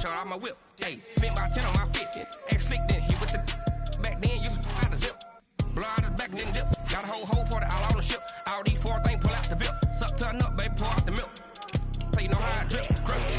shut out my whip. Hey, spent about 10 on my fit. Act slick, then hit with the back then, used to out the zip. Blow out his back, then dip. Got a whole party all on the ship. All these four things, pull out the VIP. Suck to a nut, baby, pour out the milk. So you know how I drip. Crush.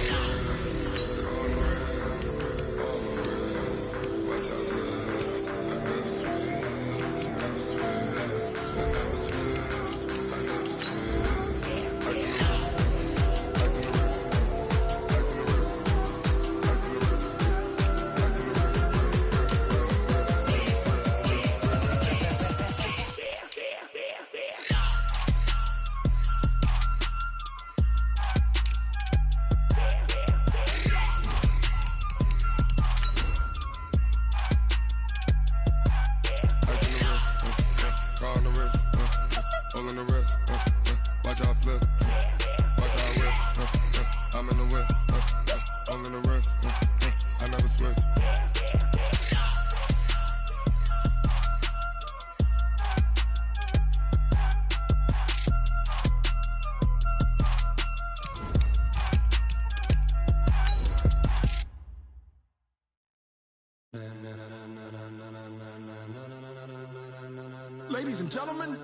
Ladies and gentlemen,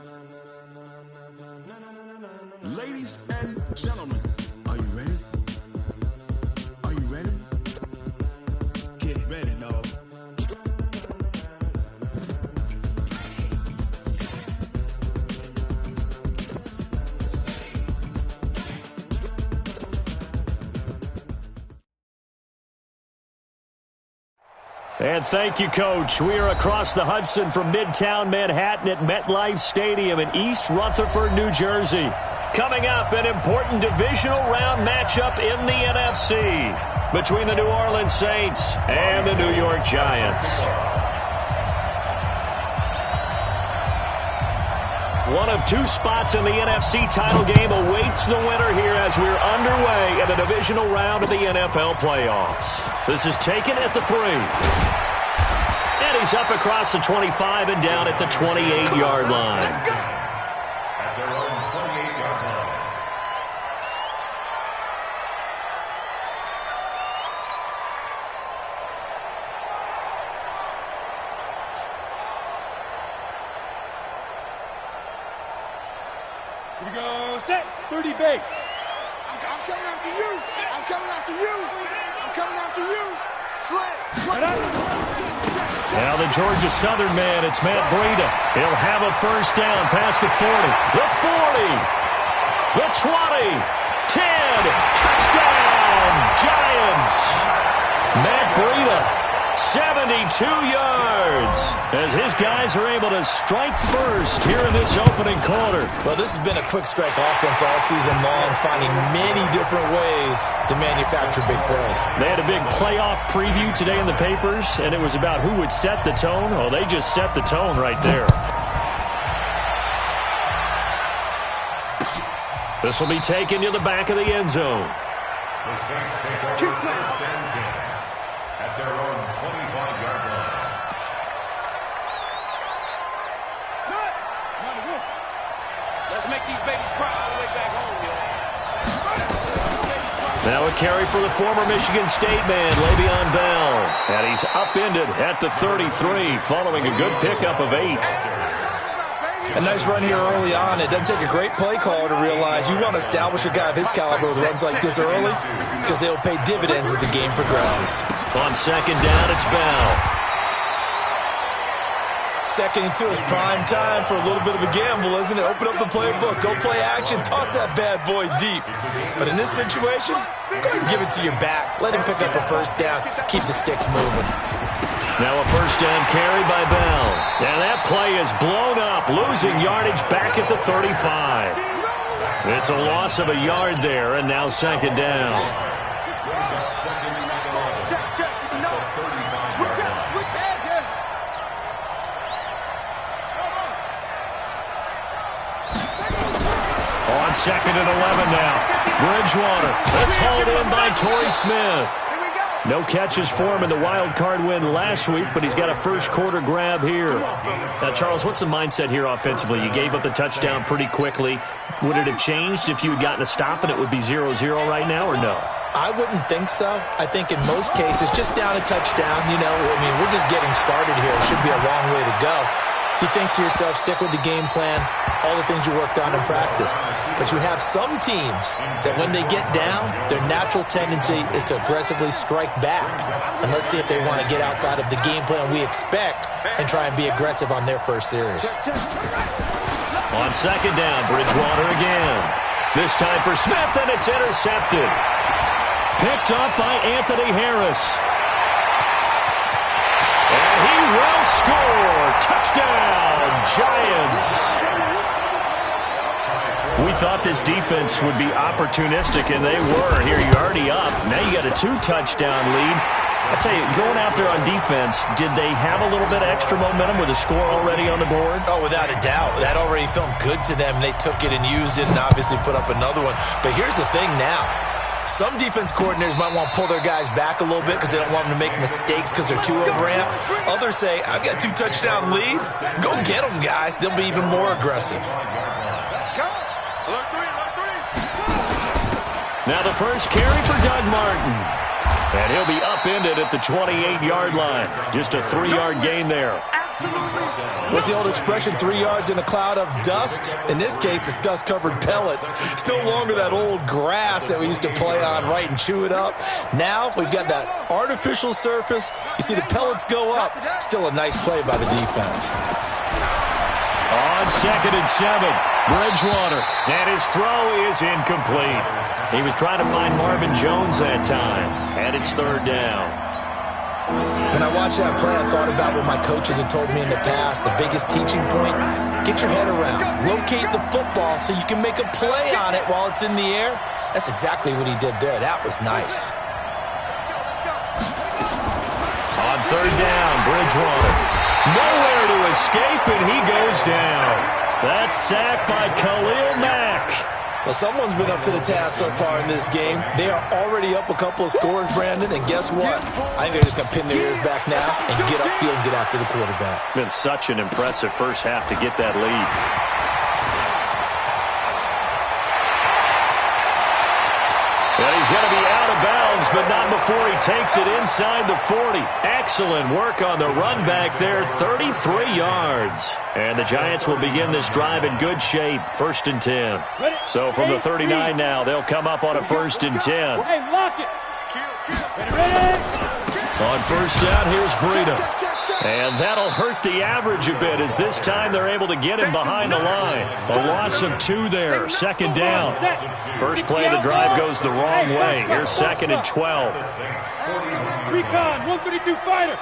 ladies and gentlemen, are you ready? Are you ready? Get ready, dog. And thank you, Coach. We are across the Hudson from Midtown Manhattan at MetLife Stadium in East Rutherford, New Jersey. Coming up, an important divisional round matchup in the NFC between the New Orleans Saints and the New York Giants. One of two spots in the NFC title game awaits the winner here as we're underway in the divisional round of the NFL playoffs. This is taken at the 3. And he's up across the 25 and down at the 28-yard line. At their own 28-yard line. Here we go, set, 30 base. I'm coming after you. I'm coming after you. I'm coming after you. Now the Georgia Southern man, it's Matt Breida. He'll have a first down past the 40, the 40, the 20, 10, touchdown, Giants. Matt Breida, 72 yards, as his guys are able to strike first here in this opening quarter. Well, this has been a quick strike offense all season long, finding many different ways to manufacture big plays. They had a big playoff preview today in the papers, and it was about who would set the tone. Oh, they just set the tone right there. This will be taken to the back of the end zone. The Saints take over first and 10 at their own 25-yard line. Let's make these babies cry all the way back home, y'all. Now a carry for the former Michigan State man, Le'Veon Bell. And he's upended at the 33 following a good pickup of 8. A nice run here early on. It doesn't take a great play caller to realize you want to establish a guy of his caliber with runs like this early because they'll pay dividends as the game progresses. On second down, it's Bell. Second and 2 is prime time for a little bit of a gamble, isn't it? Open up the playbook, go play action, toss that bad boy deep. But in this situation, go ahead and give it to your back. Let him pick up a first down, keep the sticks moving. Now a first down carry by Bell. And that play is blown up, losing yardage back at the 35. It's a loss of a yard there, and now second down. On second and 11 now. Bridgewater. That's hauled in by Torrey Smith. No catches for him in the wild card win last week, but he's got a first quarter grab here. Now, Charles, what's the mindset here offensively? You gave up the touchdown pretty quickly. Would it have changed if you had gotten a stop and it would be 0-0 right now, or no? I wouldn't think so. I think in most cases, just down a touchdown, you know, I mean, we're just getting started here. It should be a long way to go. You think to yourself, stick with the game plan, all the things you worked on in practice. But you have some teams that when they get down, their natural tendency is to aggressively strike back. And let's see if they want to get outside of the game plan we expect and try and be aggressive on their first series. On second down, Bridgewater again. This time for Smith, and it's intercepted. Picked up by Anthony Harris. And he will score. Touchdown, Giants. We thought this defense would be opportunistic, and they were. Here, you're already up. Now you got a 2-touchdown lead. I tell you, going out there on defense, did they have a little bit of extra momentum with a score already on the board? Oh, without a doubt. That already felt good to them. They took it and used it and obviously put up another one. But here's the thing now. Some defense coordinators might want to pull their guys back a little bit because they don't want them to make mistakes because they're too overamped. Others say, I've got a 2-touchdown lead. Go get them, guys. They'll be even more aggressive. Now the first carry for Doug Martin. And he'll be upended at the 28-yard line. Just a 3-yard gain there. What's the old expression, 3 yards in a cloud of dust? In this case, it's dust-covered pellets. It's no longer that old grass that we used to play on, right, and chew it up. Now we've got that artificial surface. You see the pellets go up. Still a nice play by the defense. On 2nd and 7, Bridgewater. And his throw is incomplete. He was trying to find Marvin Jones that time. And it's 3rd down. When I watched that play, I thought about what my coaches had told me in the past. The biggest teaching point, get your head around. Locate the football so you can make a play on it while it's in the air. That's exactly what he did there. That was nice. On 3rd down, Bridgewater. Nowhere to escape, and he goes down. That's sacked by Khalil Mack. Well, someone's been up to the task so far in this game. They are already up a couple of scores, Brandon, and guess what? I think they're just going to pin their ears back now and get upfield and get after the quarterback. Been such an impressive first half to get that lead. Well, he's going to be out of bounds, but not before he takes it inside the 40. Excellent work on the run back there, 33 yards. And the Giants will begin this drive in good shape, 1st and 10. So from the 39 now, they'll come up on a 1st and 10. Hey, lock it. Ready? On 1st down, here's Breida. And that'll hurt the average a bit as this time they're able to get him behind the line. A loss of 2 there, 2nd down. First play of the drive goes the wrong way. Here's 2nd and 12. Recon, 132 fighter.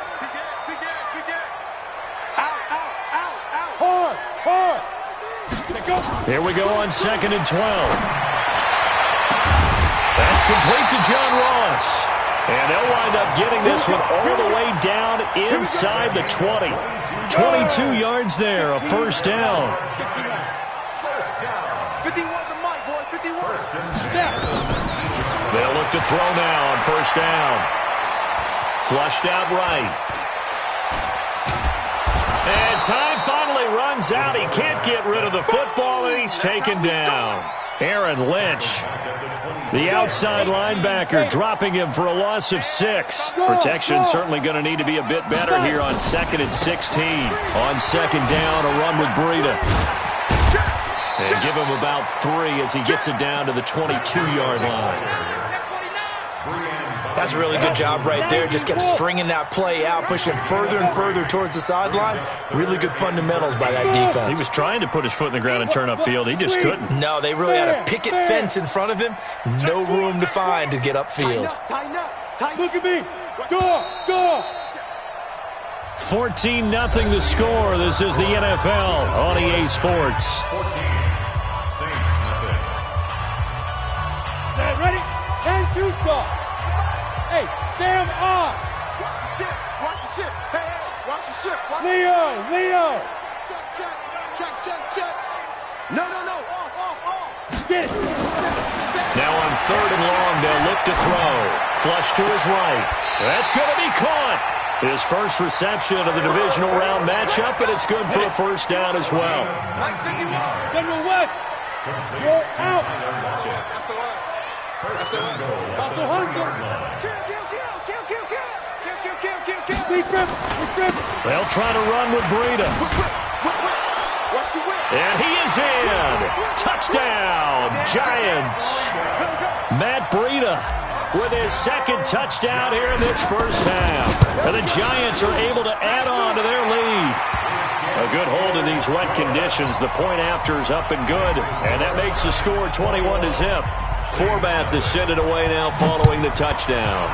Hard. Here we go on 2nd and 12. That's complete to John Ross. And they'll wind up getting this one all the way down inside the 20. 22 yards there, a 1st down. 51 to Mike, boy, 51. They'll look to throw now on 1st down. Flushed out right. And time finally runs out. He can't get rid of the football, and he's taken down. Aaron Lynch, the outside linebacker, dropping him for a loss of 6. Protection certainly going to need to be a bit better here on 2nd and 16. On 2nd down, a run with Breida. And give him about 3 as he gets it down to the 22-yard line. That's a really good job right there. Just kept stringing that play out, pushing further and further towards the sideline. Really good fundamentals by that defense. He was trying to put his foot in the ground and turn upfield. He just couldn't. No, they really had a picket fence in front of him. No room to find to get upfield. Tighten up. Look at me. Door. 14-0 the score. This is the NFL on EA Sports. 14. Saints nothing. Set, ready? And 2 stop. Hey, Sam on. Watch the ship. Hey, watch the ship. Leo. Check. No. Off. Get it. Now on 3rd and long, they'll look to throw. Flush to his right. That's going to be caught. His first reception of the divisional round matchup, and it's good for a 1st down as well. General West. You're out. Hustle, hustle. They'll try to run with Breida. And he is in. Touchdown, Giants. Matt Breida with his second touchdown here in this first half. And the Giants are able to add on to their lead. A good hold in these wet conditions. The point after is up and good. And that makes the score 21-0. Forbath to send it away now following the touchdown.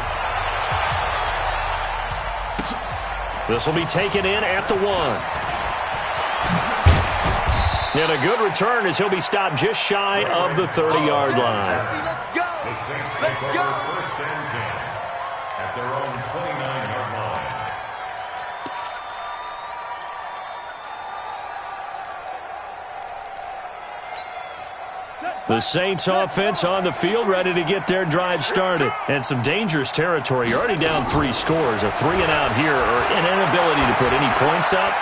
This will be taken in at the 1. And a good return as he'll be stopped just shy of the 30-yard line. The Saints take over 1st and 10 at their own 29-yard line. The Saints offense on the field, ready to get their drive started. And some dangerous territory. You're already down 3 scores. A 3-and-out here, or an inability to put any points up.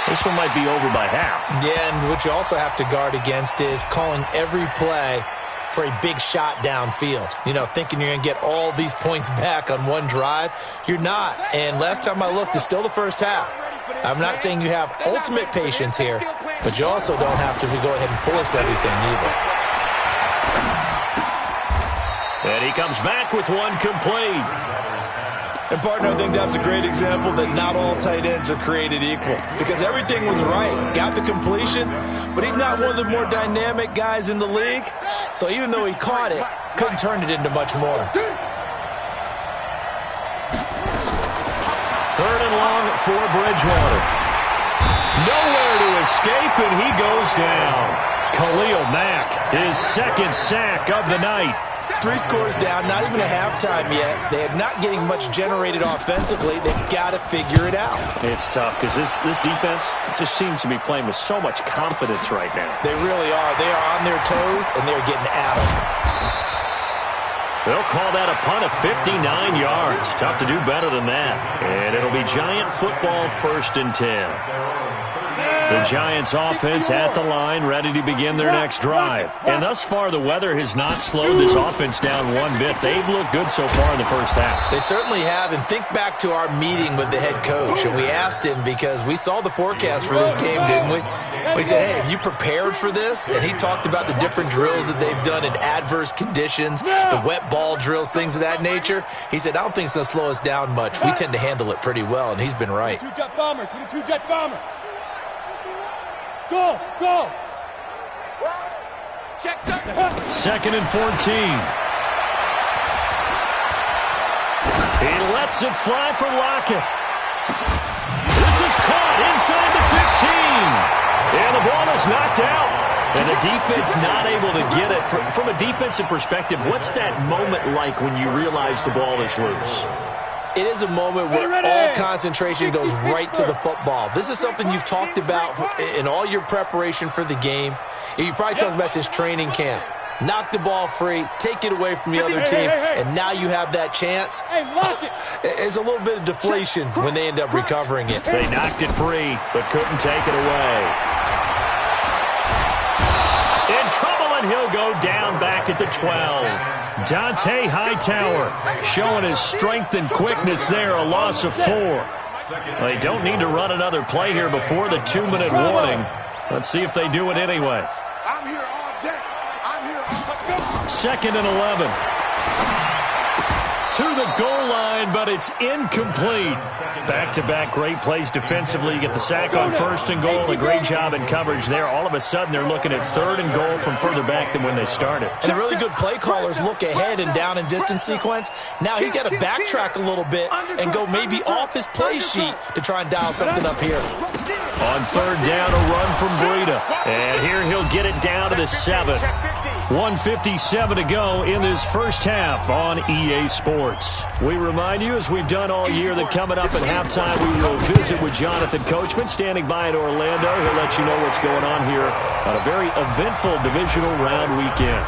This one might be over by half. Yeah, and what you also have to guard against is calling every play for a big shot downfield. You know, thinking you're going to get all these points back on one drive. You're not. And last time I looked, it's still the first half. I'm not saying you have ultimate patience here, but you also don't have to go ahead and force everything either. And he comes back with one complete. And, partner, I think that's a great example that not all tight ends are created equal. Because everything was right. Got the completion, but he's not one of the more dynamic guys in the league. So even though he caught it, couldn't turn it into much more. 3rd and long for Bridgewater. Nowhere to escape, and he goes down. Khalil Mack, his second sack of the night. 3 scores down, not even a halftime yet. They are not getting much generated offensively. They've got to figure it out. It's tough because this defense just seems to be playing with so much confidence right now. They really are. They are on their toes, and they're getting at them. They'll call that a punt of 59 yards. Tough to do better than that. And it'll be Giant football 1st and 10. The Giants offense at the line, ready to begin their next drive. And thus far, the weather has not slowed this offense down one bit. They've looked good so far in the first half. They certainly have. And think back to our meeting with the head coach. And we asked him, because we saw the forecast for this game, didn't we? We said, hey, have you prepared for this? And he talked about the different drills that they've done in adverse conditions, the wet ball drills, things of that nature. He said, I don't think it's going to slow us down much. We tend to handle it pretty well, and he's been right. 2-jet bombers, 2-jet bomber. Go, go. Check that. 2nd and 14. He lets it fly for Lockett. This is caught inside the 15. And the ball is knocked out. And the defense not able to get it. From a defensive perspective, what's that moment like when you realize the ball is loose? It is a moment where all concentration goes right to the football. This is something you've talked about in all your preparation for the game. You probably talked about since training camp. Knock the ball free, take it away from the other team, and now you have that chance. It's a little bit of deflation when they end up recovering it. They knocked it free, but couldn't take it away. In trouble, and he'll go down back at the 12. Dante Hightower showing his strength and quickness there, a loss of 4. They don't need to run another play here before the 2-minute warning. Let's see if they do it anyway. I'm here all day. I'm here all day. 2nd and 11. To the goal line, but it's incomplete. Back-to-back great plays defensively. You get the sack on 1st and goal. A great job in coverage there. All of a sudden, they're looking at 3rd and goal from further back than when they started. And the really good play callers look ahead and down and distance sequence. Now he's got to backtrack a little bit and go maybe off his play sheet to try and dial something up here. On 3rd down, a run from Breida. And here he'll get it down to the 7. 1:57 to go in this first half on EA Sports. We remind you, as we've done all year, that coming up at halftime, we will visit with Jonathan Coachman, standing by in Orlando. He'll let you know what's going on here on a very eventful divisional round weekend.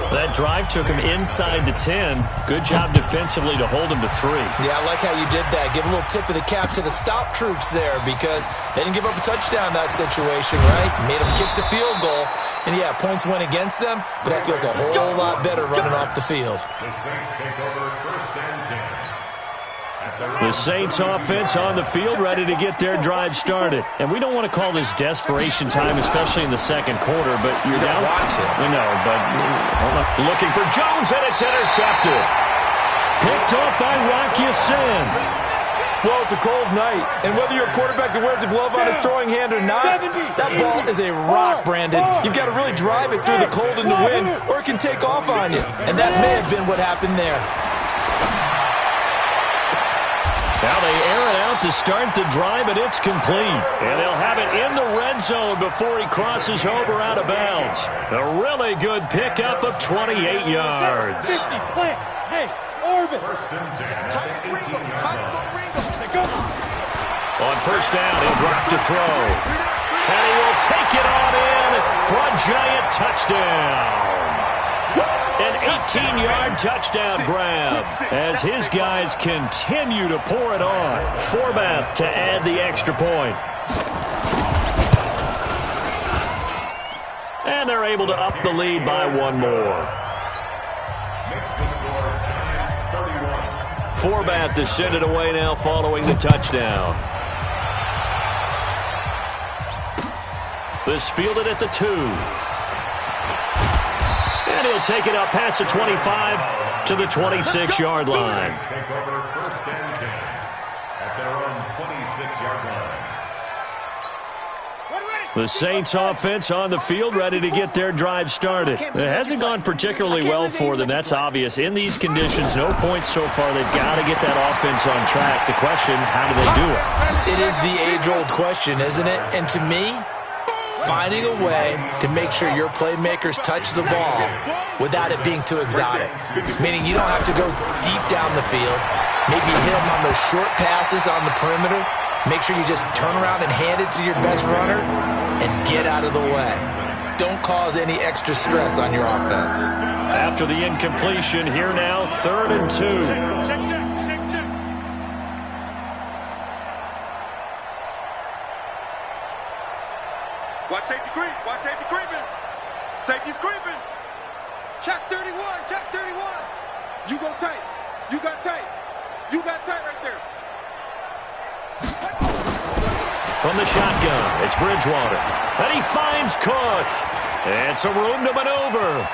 That drive took him inside the 10. Good job defensively to hold him to 3. Yeah, I like how you did that. Give a little tip of the cap to the stop troops there because they didn't give up a touchdown in that situation, right? Made them kick the field goal. And, yeah, points went against them, but that feels a whole lot better running off the field. The Saints take over 1st and 10. The Saints offense on the field ready to get their drive started. And we don't want to call this desperation time, especially in the second quarter, but you're down. We know, but looking for Jones, and it's intercepted. Picked off by Rock Ya-Sin. Well, it's a cold night, and whether you're a quarterback that wears a glove on his throwing hand or not, that ball is a rock, Brandon. You've got to really drive it through the cold and the wind, or it can take off on you. And that may have been what happened there. Now they air it out to start the drive, and it's complete. And they'll have it in the red zone before he crosses over out of bounds. A really good pickup of 28 yards. 50, plant. Hey, orbit. 1st and 10 at the 18-yard line. On 1st down, he'll drop to throw. And he will take it on in for a giant touchdown. An 18-yard touchdown grab as his guys continue to pour it on. Forbath to add the extra point. And they're able to up the lead by one more. Makes the score Giants 31. Forbath to send it away now following the touchdown. This fielded at the 2. And he'll take it up past the 25 to the 26-yard line. Take over 1st and 10 at their own 26-yard line. The Saints offense on the field ready to get their drive started. It hasn't gone particularly well for them. That's obvious. In these conditions, no points so far. They've got to get that offense on track. The question, how do they do it? It is the age-old question, isn't it? And to me, finding a way to make sure your playmakers touch the ball without it being too exotic. Meaning you don't have to go deep down the field. Maybe hit them on those short passes on the perimeter. Make sure you just turn around and hand it to your best runner and get out of the way. Don't cause any extra stress on your offense. After the incompletion, here now, 3rd and 2. Watch safety creep. Watch safety creeping. Safety's creeping. Check 31. Check 31. You go tight. You got tight. You got tight right there. From the shotgun, it's Bridgewater. And he finds Cook. And some room to maneuver.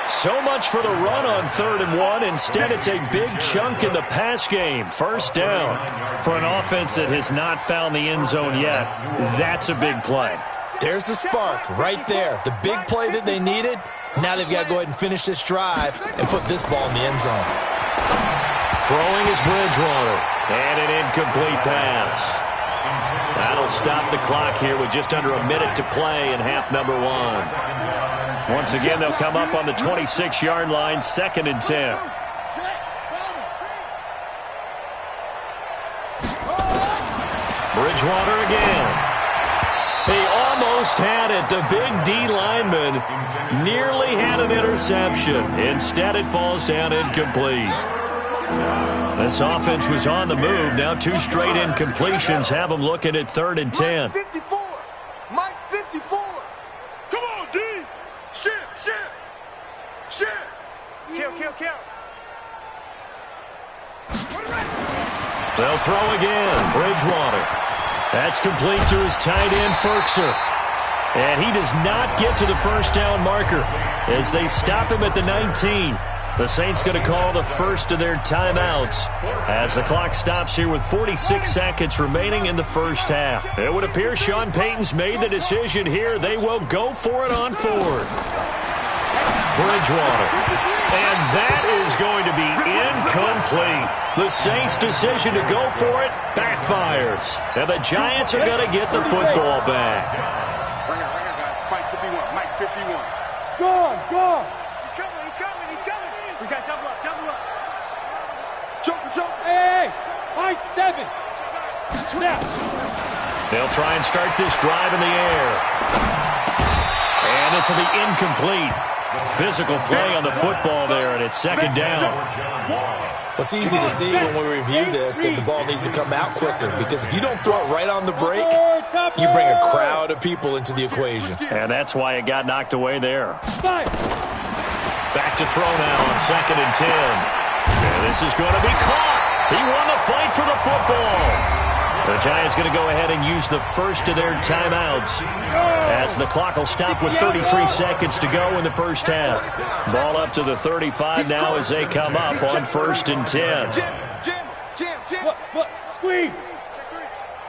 So much for the run on 3rd and 1. Instead, it's a big chunk in the pass game. 1st down. For an offense that has not found the end zone yet, that's a big play. There's the spark right there. The big play that they needed. Now they've got to go ahead and finish this drive and put this ball in the end zone. Throwing is Bridgewater. And an incomplete pass. That'll stop the clock here with just under a minute to play in half number 1. Once again, they'll come up on the 26-yard line, 2nd and 10. Bridgewater again. He almost had it. The big D lineman nearly had an interception. Instead, it falls down incomplete. This offense was on the move. Now 2 straight incompletions have them looking at 3rd and 10. Mike 54. Mike 54. Come on, D. Shit. Kill. They'll throw again. Bridgewater. That's complete to his tight end, Ferkser. And he does not get to the 1st down marker as they stop him at the 19. The Saints going to call the first of their timeouts as the clock stops here with 46 seconds remaining in the 1st half. It would appear Sean Payton's made the decision here. They will go for it on 4th. Bridgewater. And that is going to be incomplete. The Saints' decision to go for it backfires. And the Giants are going to get the football back. Bring it, guys. Mike 51. Go on. He's coming. We got double up. Joker. Hey. High 7. Snap. They'll try and start this drive in the air. And this will be incomplete. Physical play on the football there, and it's second down. Well, it's easy to see when we review this that the ball needs to come out quicker, because if you don't throw it right on the break, you bring a crowd of people into the equation. And that's why it got knocked away there. Back to throw now on 2nd and 10. And this is going to be caught. He won the fight for the football. The Giants going to go ahead and use the first of their timeouts as the clock will stop with 33 seconds to go in the first half. Ball up to the 35 now as they come up on 1st and 10. Jim. Look, squeeze.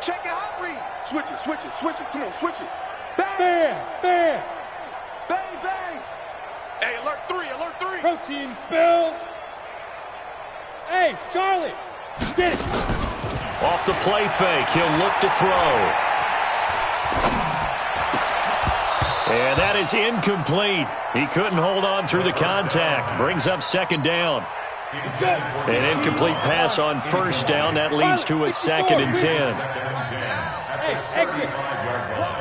Check it out, read. Switch it. Come on, switch it. Bang. Bang. Hey, alert 3. Protein spill. Hey, Charlie, get it. Off the play fake, he'll look to throw. And that is incomplete. He couldn't hold on through the contact. Brings up 2nd down. An incomplete pass on 1st down. That leads to a 2nd and 10. Hey, exit.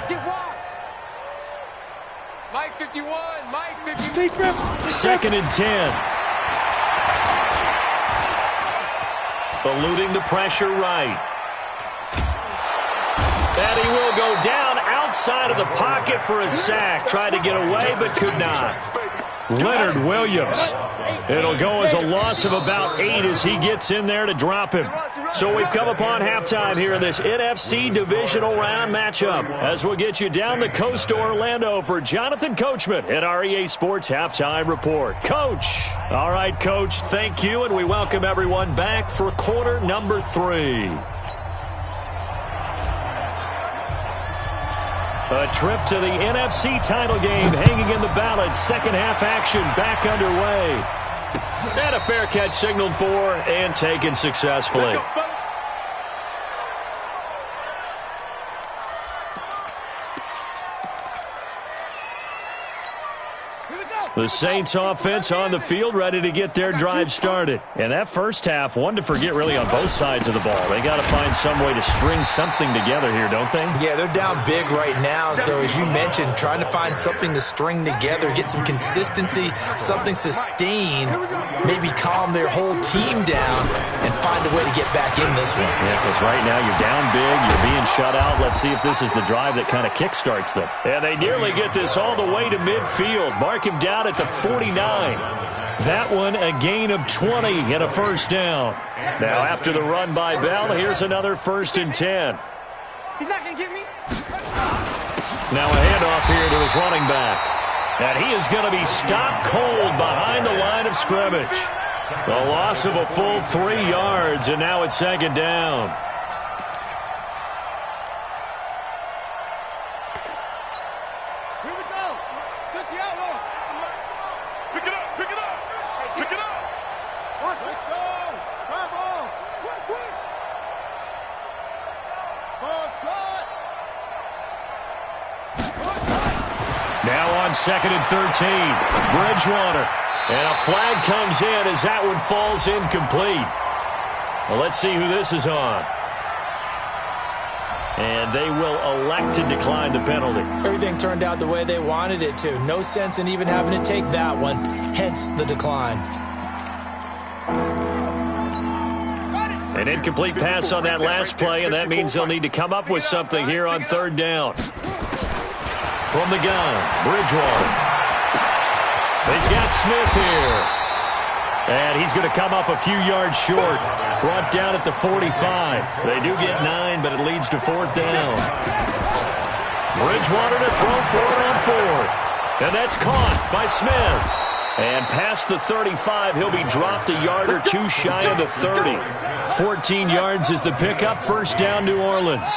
Get wide. Mike 51. 2nd and 10. Eluding the pressure right. And he will go down outside of the pocket for a sack. Tried to get away, but could not. Leonard Williams. It'll go as a loss of about 8 as he gets in there to drop him. So we've come upon halftime here in this NFC divisional round matchup, as we'll get you down the coast to Orlando for Jonathan Coachman at our EA Sports Halftime Report. Coach. All right, Coach, thank you, and we welcome everyone back for quarter number 3. A trip to the NFC title game hanging in the balance. Second half action back underway. And a fair catch signaled for and taken successfully. The Saints offense on the field, ready to get their drive started. And that first half, one to forget really on both sides of the ball. They got to find some way to string something together here, don't they? Yeah, they're down big right now. So as you mentioned, trying to find something to string together, get some consistency, something sustained, maybe calm their whole team down and find a way to get back in this one. Yeah, because right now you're down big, you're being shut out. Let's see if this is the drive that kind of kickstarts them. And they nearly get this all the way to midfield. Mark him down at the 49. That one a gain of 20 and a first down. Now after the run by Bell, here's another 1st and 10. He's not going to get me. Now a handoff here to his running back. And he is going to be stopped cold behind the line of scrimmage. A loss of a full 3 yards, and now it's 2nd down. Now on 2nd and 13, Bridgewater. And a flag comes in as that one falls incomplete. Well, let's see who this is on. And they will elect to decline the penalty. Everything turned out the way they wanted it to. No sense in even having to take that one, hence the decline. An incomplete pass on that last play, and that means they'll need to come up with something here on 3rd down. From the gun, Bridgewater. He's got Smith here. And he's going to come up a few yards short. Brought down at the 45. They do get 9, but it leads to 4th down. Bridgewater to throw for it on 4th. And that's caught by Smith. And past the 35, he'll be dropped a yard or 2 shy of the 30. 14 yards is the pickup. 1st down, New Orleans.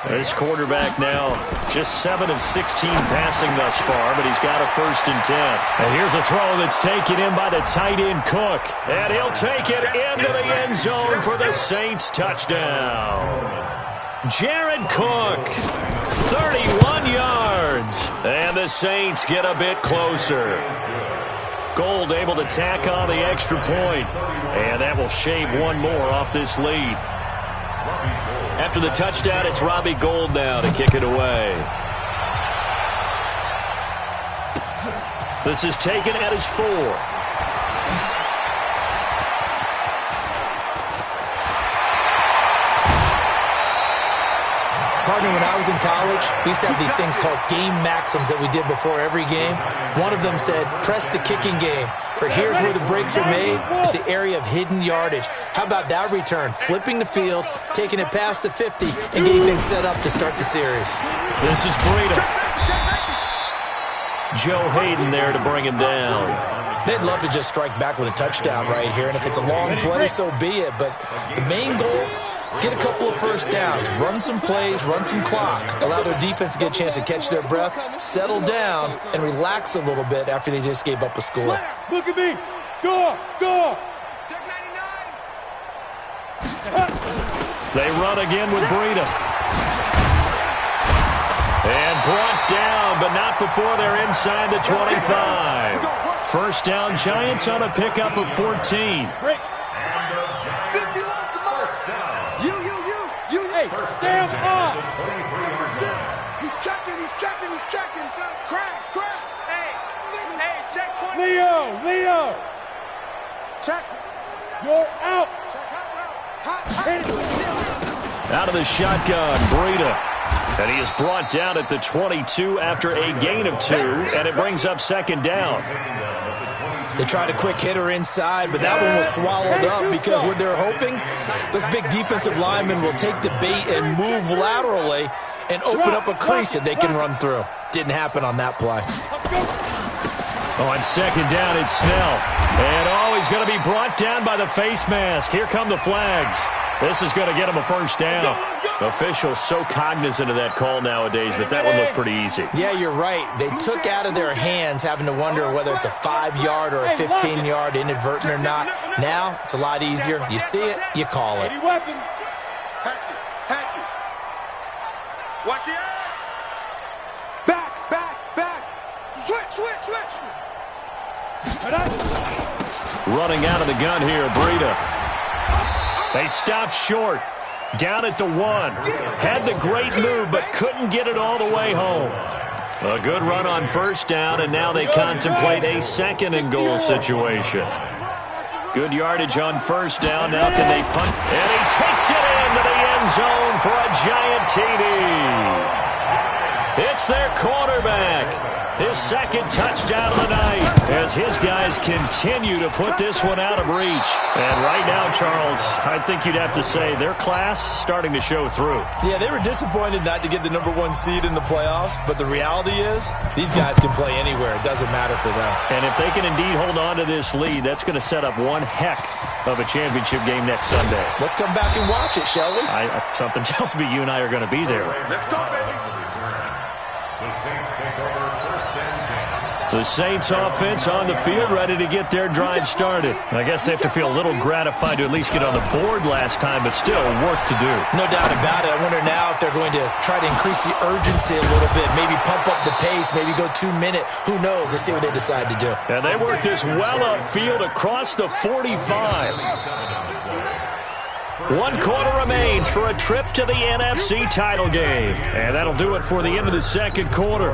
This quarterback now just 7 of 16 passing thus far, but he's got a 1st and 10. And here's a throw that's taken in by the tight end Cook. And he'll take it into the end zone for the Saints touchdown. Jared Cook, 31 yards. And the Saints get a bit closer. Gold able to tack on the extra point. And that will shave one more off this lead. After the touchdown, it's Robbie Gould now to kick it away. This is taken at his 4. Partner, when I was in college, we used to have these things called game maxims that we did before every game. One of them said, press the kicking game. For here's where the breaks are made. It's the area of hidden yardage. How about that return? Flipping the field, taking it past the 50, and getting things set up to start the series. This is Breida. Joe Hayden there to bring him down. They'd love to just strike back with a touchdown right here, and if it's a long play, so be it. But the main goal, get a couple of first downs, run some plays, run some clock, allow their defense to get a chance to catch their breath, settle down, and relax a little bit after they just gave up a score. Look at me. Go. Check 99. They run again with Breida. And brought down, but not before they're inside the 25. First down, Giants on a pickup of 14. Hey, stand up. He's checking. Crash. Hey, check 20. Leo. Check. You're out. Out of the shotgun, Breida. And he is brought down at the 22 after a gain of 2, and it brings up second down. They tried a quick hitter inside, but that one was swallowed up because what they're hoping, those big defensive linemen will take the bait and move laterally and open up a crease that they can run through. Didn't happen on that play. On second down, it's Snell. And he's going to be brought down by the face mask. Here come the flags. This is going to get him a first down. Officials so cognizant of that call nowadays, but that one looked pretty easy. Yeah, you're right. They took out of their hands having to wonder whether it's a 5-yard or a 15-yard, inadvertent or not. Now, it's a lot easier. You see it, you call it. Hatchet. Watch the ass. Back. Switch. Running out of the gun here, Breida. They stopped short. Down at the 1. Had the great move, but couldn't get it all the way home. A good run on first down, and now they contemplate a second-and-goal situation. Good yardage on first down. Now can they punt? And he takes it into the end zone for a giant TD. It's their quarterback. His second touchdown of the night as his guys continue to put this one out of reach. And right now, Charles, I think you'd have to say their class starting to show through. Yeah, they were disappointed not to get the #1 seed in the playoffs, but the reality is these guys can play anywhere. It doesn't matter for them. And if they can indeed hold on to this lead, that's going to set up one heck of a championship game next Sunday. Let's come back and watch it, shall we? Something tells me you and I are going to be there. Let's go, baby. The Saints take over first and 10. The Saints offense on the field, ready to get their drive started. I guess they have to feel a little gratified to at least get on the board last time, but still work to do. No doubt about it. I wonder now if they're going to try to increase the urgency a little bit, maybe pump up the pace, maybe go 2-minute. Who knows? Let's see what they decide to do. And they work this well upfield across the 45. 1 quarter remains for a trip to the NFC title game. And that'll do it for the end of the second quarter.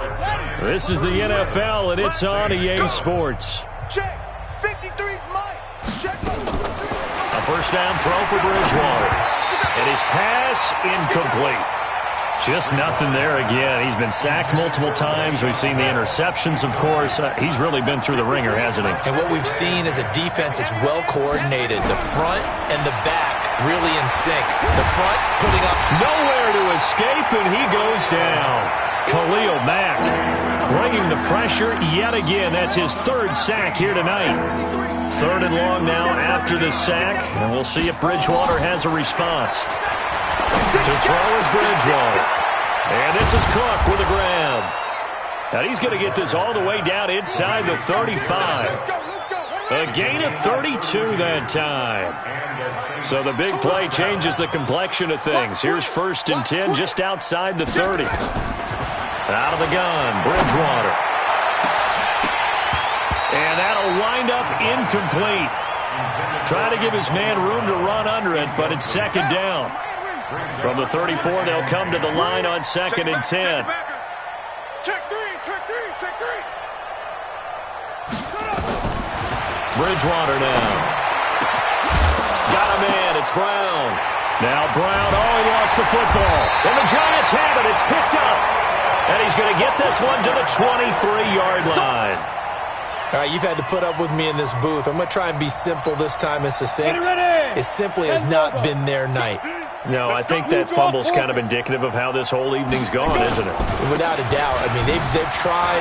This is the NFL, and it's on EA Sports. Check. 53's Mike. Check. A first down throw for Bridgewater. And his pass incomplete. Just nothing there again. He's been sacked multiple times. We've seen the interceptions, of course. He's really been through the ringer, hasn't he? And what we've seen is a defense that's well coordinated. The front and the back really in sync. The front putting up nowhere to escape, and he goes down. Khalil Mack bringing the pressure yet again. That's his 3rd sack here tonight. 3rd and long now after the sack, and we'll see if Bridgewater has a response. To throw is Bridgewater. And this is Cook with a grab. Now he's going to get this all the way down inside the 35. A gain of 32 that time. So the big play changes the complexion of things. Here's 1st and 10 just outside the 30. Out of the gun, Bridgewater. And that'll wind up incomplete. Trying to give his man room to run under it, but it's second down. From the 34, they'll come to the line on 2nd and 10. Check 3. Bridgewater now. Got a man. It's Brown. Now Brown, he lost the football. And the Giants have it. It's picked up. And he's going to get this one to the 23-yard line. All right, you've had to put up with me in this booth. I'm going to try and be simple this time and succinct. It simply has not been their night. No, I think that fumble's kind of indicative of how this whole evening's gone, isn't it? Without a doubt. I mean, they've tried,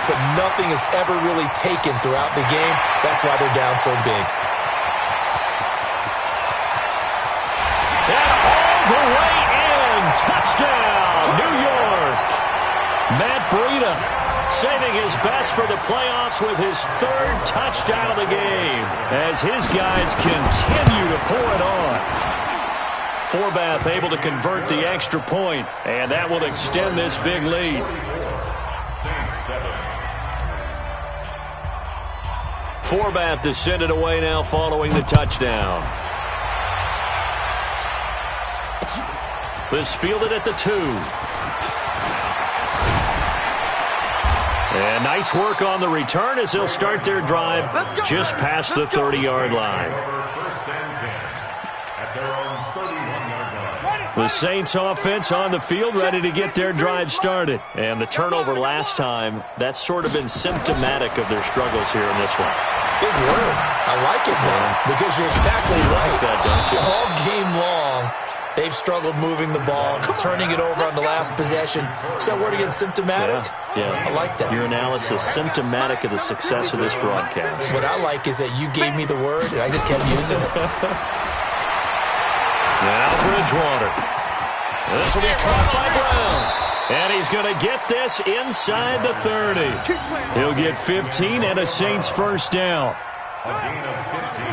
but nothing has ever really taken throughout the game. That's why they're down so big. And all the way in. Touchdown, New York. Matt Breida saving his best for the playoffs with his third touchdown of the game as his guys continue to pour it on. Forbath able to convert the extra point, and that will extend this big lead. Forbath to send it away now following the touchdown. This fielded at the 2. And nice work on the return as they'll start their drive just past the 30-yard line. The Saints offense on the field ready to get their drive started. And the turnover last time, that's sort of been symptomatic of their struggles here in this one. Big word. I like it, man, because you're exactly right. That, don't you? All game long, they've struggled moving the ball, turning it over on the last possession. Is that word again, symptomatic? Yeah. I like that. Your analysis, symptomatic of the success of this broadcast. What I like is that you gave me the word, and I just kept using it. Now Bridgewater. This will be caught by Brown. And he's going to get this inside the 30. He'll get 15 and a Saints first down. A gain of 15.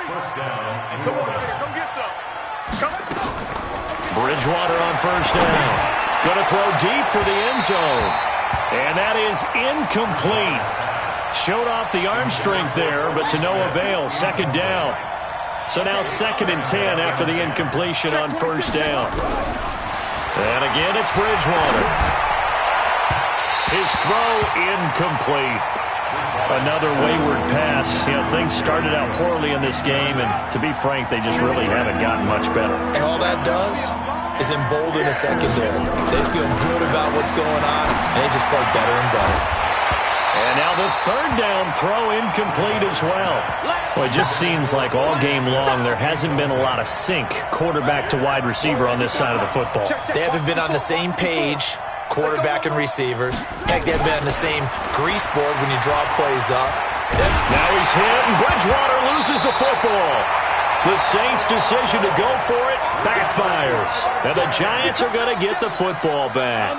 First down. Bridgewater on first down. Going to throw deep for the end zone. And that is incomplete. Showed off the arm strength there, but to no avail. Second down. So now 2nd and 10 after the incompletion on first down. And again, it's Bridgewater. His throw incomplete. Another wayward pass. You know, things started out poorly in this game, and to be frank, they just really haven't gotten much better. And all that does is embolden a secondary. They feel good about what's going on, and they just play better and better. And now the third down throw incomplete as well. Well, it just seems like all game long there hasn't been a lot of sync quarterback to wide receiver on this side of the football. They haven't been on the same page, quarterback and receivers. Heck, they haven't been on the same grease board when you draw plays up. Now he's hit, and Bridgewater loses the football. The Saints' decision to go for it backfires. And the Giants are going to get the football back.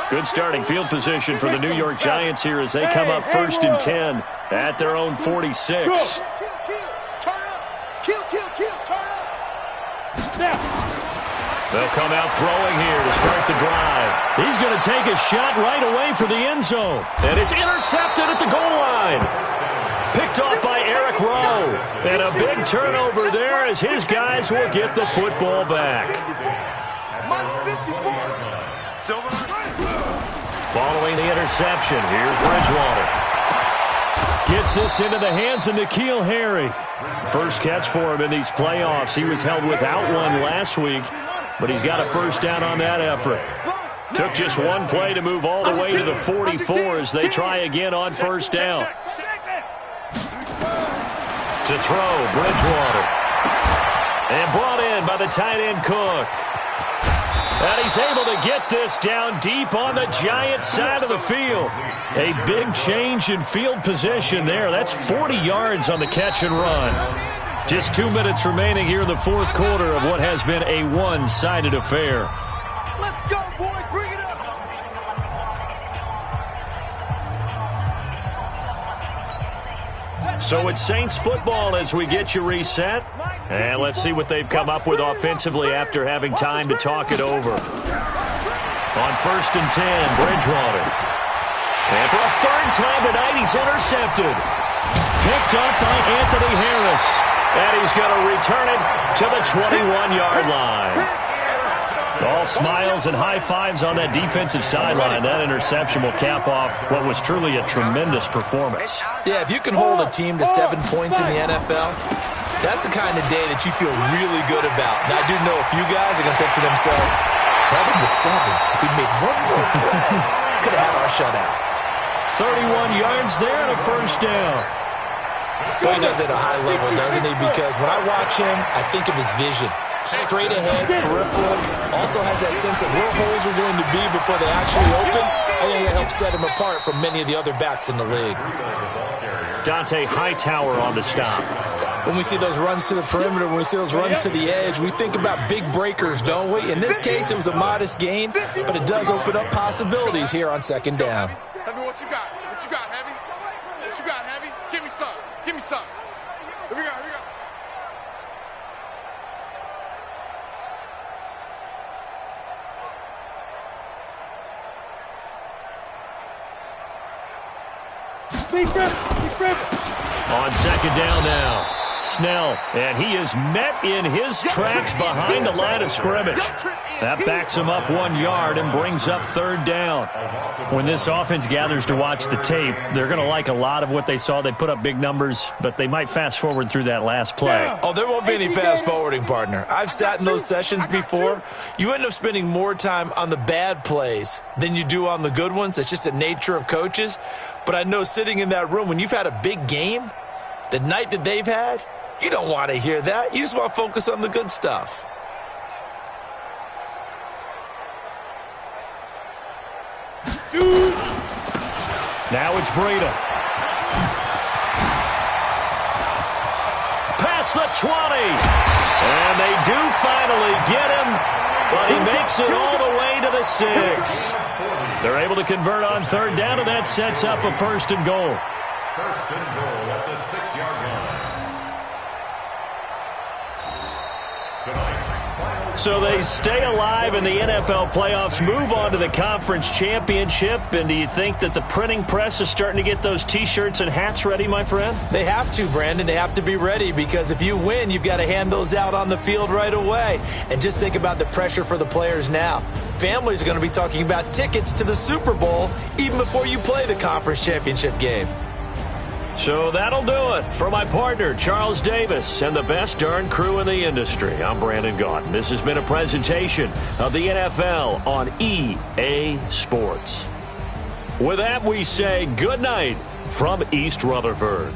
Good starting field position for the New York Giants here as they come up 1st and 10 at their own 46. They'll come out throwing here to start the drive. He's going to take a shot right away for the end zone. And it's intercepted at the goal line. Picked off by Eric Rowe. And a big turnover there as his guys will get the football back. Following the interception, here's Bridgewater. Gets this into the hands of N'Keal Harry. First catch for him in these playoffs. He was held without one last week, but he's got a first down on that effort. Took just one play to move all the way to the 44 as they try again on first down. To throw, Bridgewater. And brought in by the tight end Cook. And he's able to get this down deep on the Giants side of the field. A big change in field position there. That's 40 yards on the catch and run. Just 2 minutes remaining here in the fourth quarter of what has been a one-sided affair. Let's go, boy. Bring it up. So it's Saints football as we get you reset. And let's see what they've come up with offensively after having time to talk it over. On 1st and 10, Bridgewater. And for a third time tonight, he's intercepted. Picked up by Anthony Harris. And he's going to return it to the 21-yard line. All smiles and high fives on that defensive sideline. That interception will cap off what was truly a tremendous performance. Yeah, if you can hold a team to 7 points in the NFL, that's the kind of day that you feel really good about. And I do know a few guys are going to think to themselves, 7 to 7, if we made one more play, could have had our shutout. 31 yards there and a first down. But he does it at a high level, doesn't he? Because when I watch him, I think of his vision. Straight ahead, peripheral, also has that sense of where holes are going to be before they actually open. I think that helps set him apart from many of the other backs in the league. Dante Hightower on the stop. When we see those runs to the perimeter, when we see those runs to the edge, we think about big breakers, don't we? In this case, it was a modest gain, but it does open up possibilities here on second down. Heavy, what you got? What you got, Heavy? What you got, Heavy? Give me some. Give me some. Here we go, here we go. On second down now. Snell, and he is met in his tracks behind the line of scrimmage. That backs him up 1 yard and brings up third down. When this offense gathers to watch the tape, they're going to like a lot of what they saw. They put up big numbers, but they might fast forward through that last play. Oh, there won't be any fast forwarding, partner. I've sat in those sessions before. You end up spending more time on the bad plays than you do on the good ones. It's just the nature of coaches. But I know sitting in that room, when you've had a big game, the night that they've had, you don't want to hear that. You just want to focus on the good stuff. Now it's Breida. Past the 20. And they do finally get him, but he makes it all the way to the 6. They're able to convert on third down, and that sets up a first and goal. First and goal at the 6-yard line. So they stay alive in the NFL playoffs, move on to the conference championship. And do you think that the printing press is starting to get those T-shirts and hats ready, my friend? They have to, Brandon. They have to be ready because if you win, you've got to hand those out on the field right away. And just think about the pressure for the players now. Families are going to be talking about tickets to the Super Bowl even before you play the conference championship game. So that'll do it. For my partner, Charles Davis, and the best darn crew in the industry, I'm Brandon Gaudin. This has been a presentation of the NFL on EA Sports. With that, we say good night from East Rutherford.